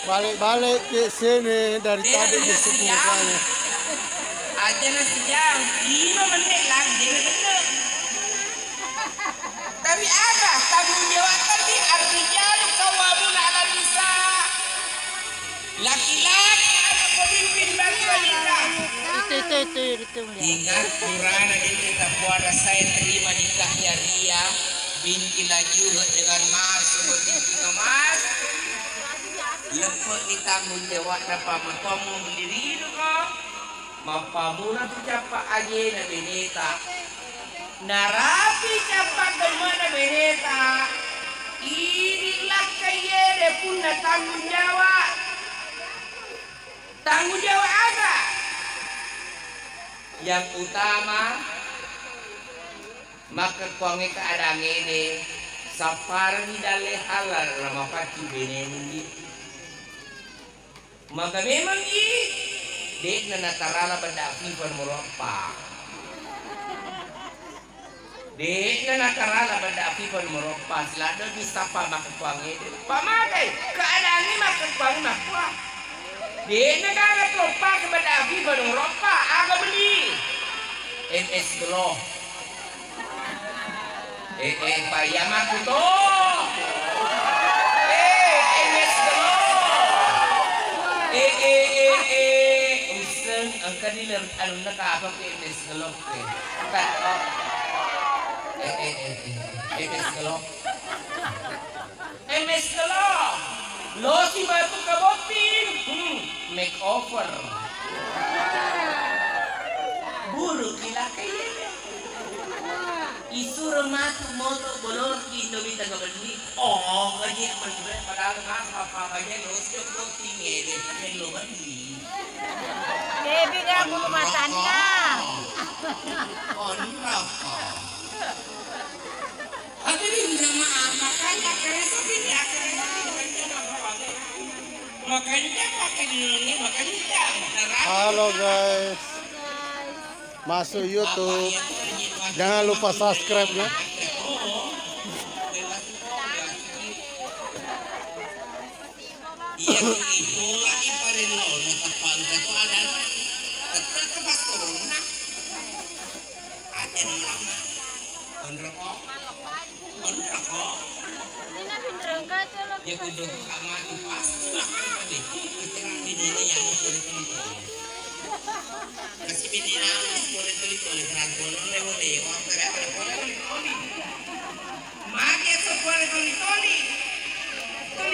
Balik-balik ke sini dari tadi busuk mukanya. Aja na sejam 5 menit lagi betul. Tapi ada tanggung jawab tadi artinya kawamun ala nisa. Laki-laki ada pemimpin bagi wanita. Itu. Ingat Quran kita puasa saya terima nikahnya Ria binti Laju dengan Mas binti Mas. Lepot ditanggung jawab dapat mapamu berdiri itu kok. Mapamuna tu capa aja na beneta. Narapi capa kemana beneta. Inilah kaya pun tanggung jawab. Tanggung jawab apa? Yang utama maka kuangi keadaan ini saparang dale halal lama pati benemundi. Maka memang ini dek na natarala pada FIFA Meropa. Dek na natarala pada FIFA Meropa. Selada bisa pa makakuangi. Pamagai keadaan ini makakuangi makwa. Dek na kala tropa kepada FIFA Meropa. Aga beli MS Glow. Payaman ko to. MS Glow. Usang ang kanila anong nakaabang kay MS Glow. MS Glow. MS Glow. Lo si batu kabotin. Make offer. Buruk kila kayo. Isu rematu moto bolor kita minta kebeli. Oh, kaji menurut padahal mas apa-apanya lo siap lo tinggi deh lo beli. Debi gak bulu matanya. Kenapa? Aku minta maaf makanya kerasa ini akhirnya makanya pakai ini makanya Halo guys, masuk YouTube. Jangan lupa subscribe-nya. Iya itu lagi pada lo netapan kepadan tetap kepastor ada nama konroko ya kudu kamar itu pasti lah itu ini yang kasih bidina boleh tulis oleh rangkul oleh maka sebuah tulis tuli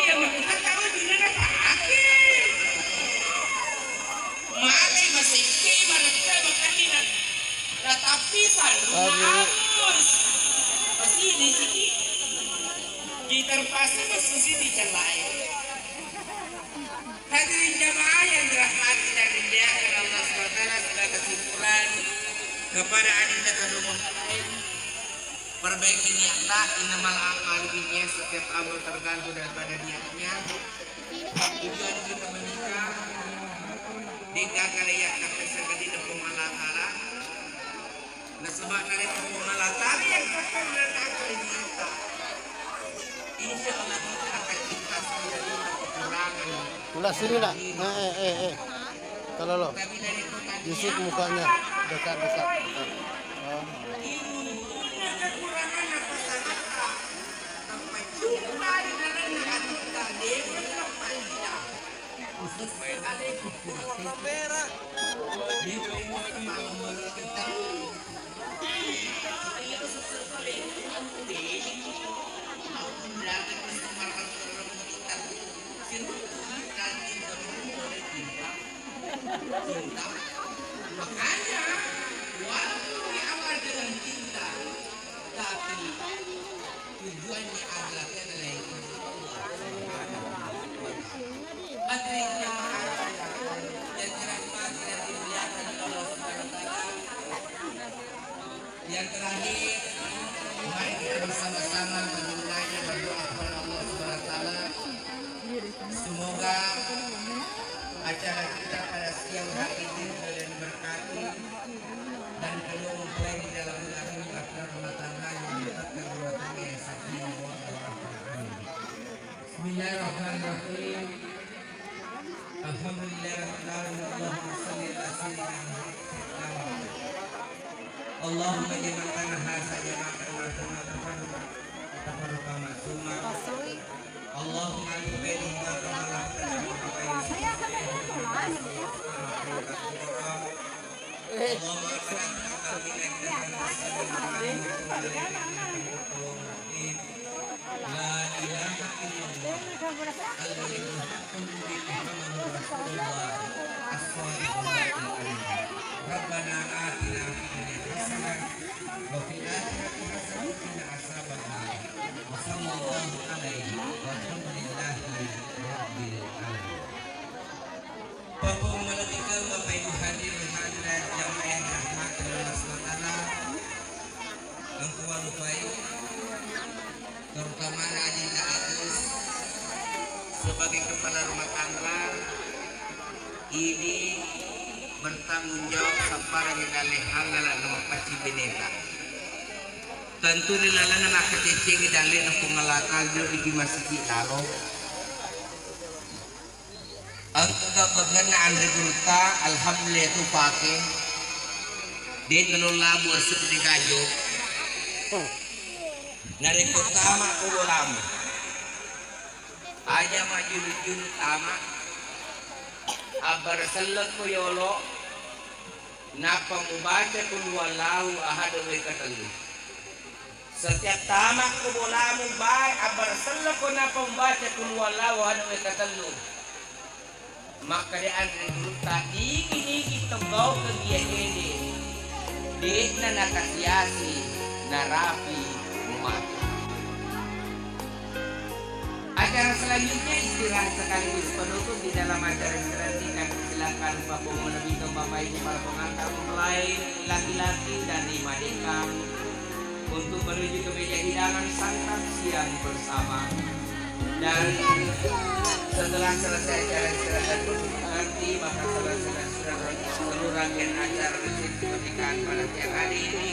yang kita tahu di mana pakai maka masih kima mereka makan na tapi harus pasti di sini diterpasi masih dicelai. Hadirin jamaah yang dirahmati dan dimuliakan Allah SWT, sudah kesimpulan kepada adinda kedua perbaiki niatlah, innamal a'malu binniyat, setiap amal tergantung daripada niatnya. Tujuan kita menikah nikah kalian akan segede dapur malakala. Nah sebab kali dapur malakala yang kekal dan akan dinikah. Insya Allah kita akan ikhlas menjadi kekurangan. Ulah sini nak. Kalau lo, Yusuf mukanya dekat-dekat. Makanya walaupun diawali dengan cinta, tapi tujuannya adalah yang yang terakhir, mari kita bersama-sama menunaikan berdoa kepada Allah Subhanahu wa taala. Semoga acara kita pada siang hari ini dan berkati dan penuh mempelai di dalam bulan ini akan rumah tangga yang mendapatkan rumah tangga yang sakinah. Bismillahirrahmanirrahim. Bismillahirrahmanirrahim. Alhamdulillahirabbil alamin. Allahumma shalli ala sayyidina Muhammad. Allahumma ja'alna hadza jama'atan marhamatan tafarruqa ma'suma. Allahumma bainna wa la ilaha Rabbana atina fid dunya hasanah wa fil akhirati hasanah wa qina adzabannar. Wa sallallahu alaihi wa alhamdulillahi rabbil alamin. Bapak melanjutkan Bapak Ibu hadirat jamaah yang dirahmati Allah SWT. Engkau lupai terutama Adinda Agus sebagai kepala rumah tangga ini bertanggung jawab sapara nilai halala nama paci beneta. Tentu nilai nak kecing dalil nak pengalakal di masjid lalu. Angka bagana Andre Gulta alhamdulillah itu pakai dia ngelola buat seperti gajo. Nari pertama ulam aja maju jun tama abar sallat ko yolo napa membaca kul wallahu ahad wa katalu setiap tamak ko bolamu bay abar sallat ko napa membaca kul wallahu ahad wa katalu maka di andre gruta iki tengau ke dia gede dek na nakasiasi narapi umat. Acara selanjutnya istirahat sekaligus penutup. Di dalam acara istirahat ini kami silakan Bapak menebih Bapak Ibu para pengantar mempelai laki-laki dan lima dekam untuk menuju ke meja hidangan santap siang bersama. Dan setelah selesai acara istirahat nanti maka selesai seluruh rangkaian acara resepsi pernikahan pada siang hari ini.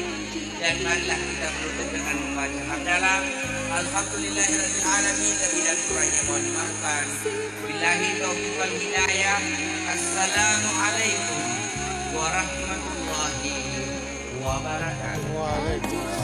Dan marilah kita menutup dengan membaca hamdalah. Alhamdulillahirabbil alamin. Lebih dan kurangnya mohon dimaafkan. Billahi taufiq wal hidayah. Assalamualaikum warahmatullahi wabarakatuh. Waalaikumsalam.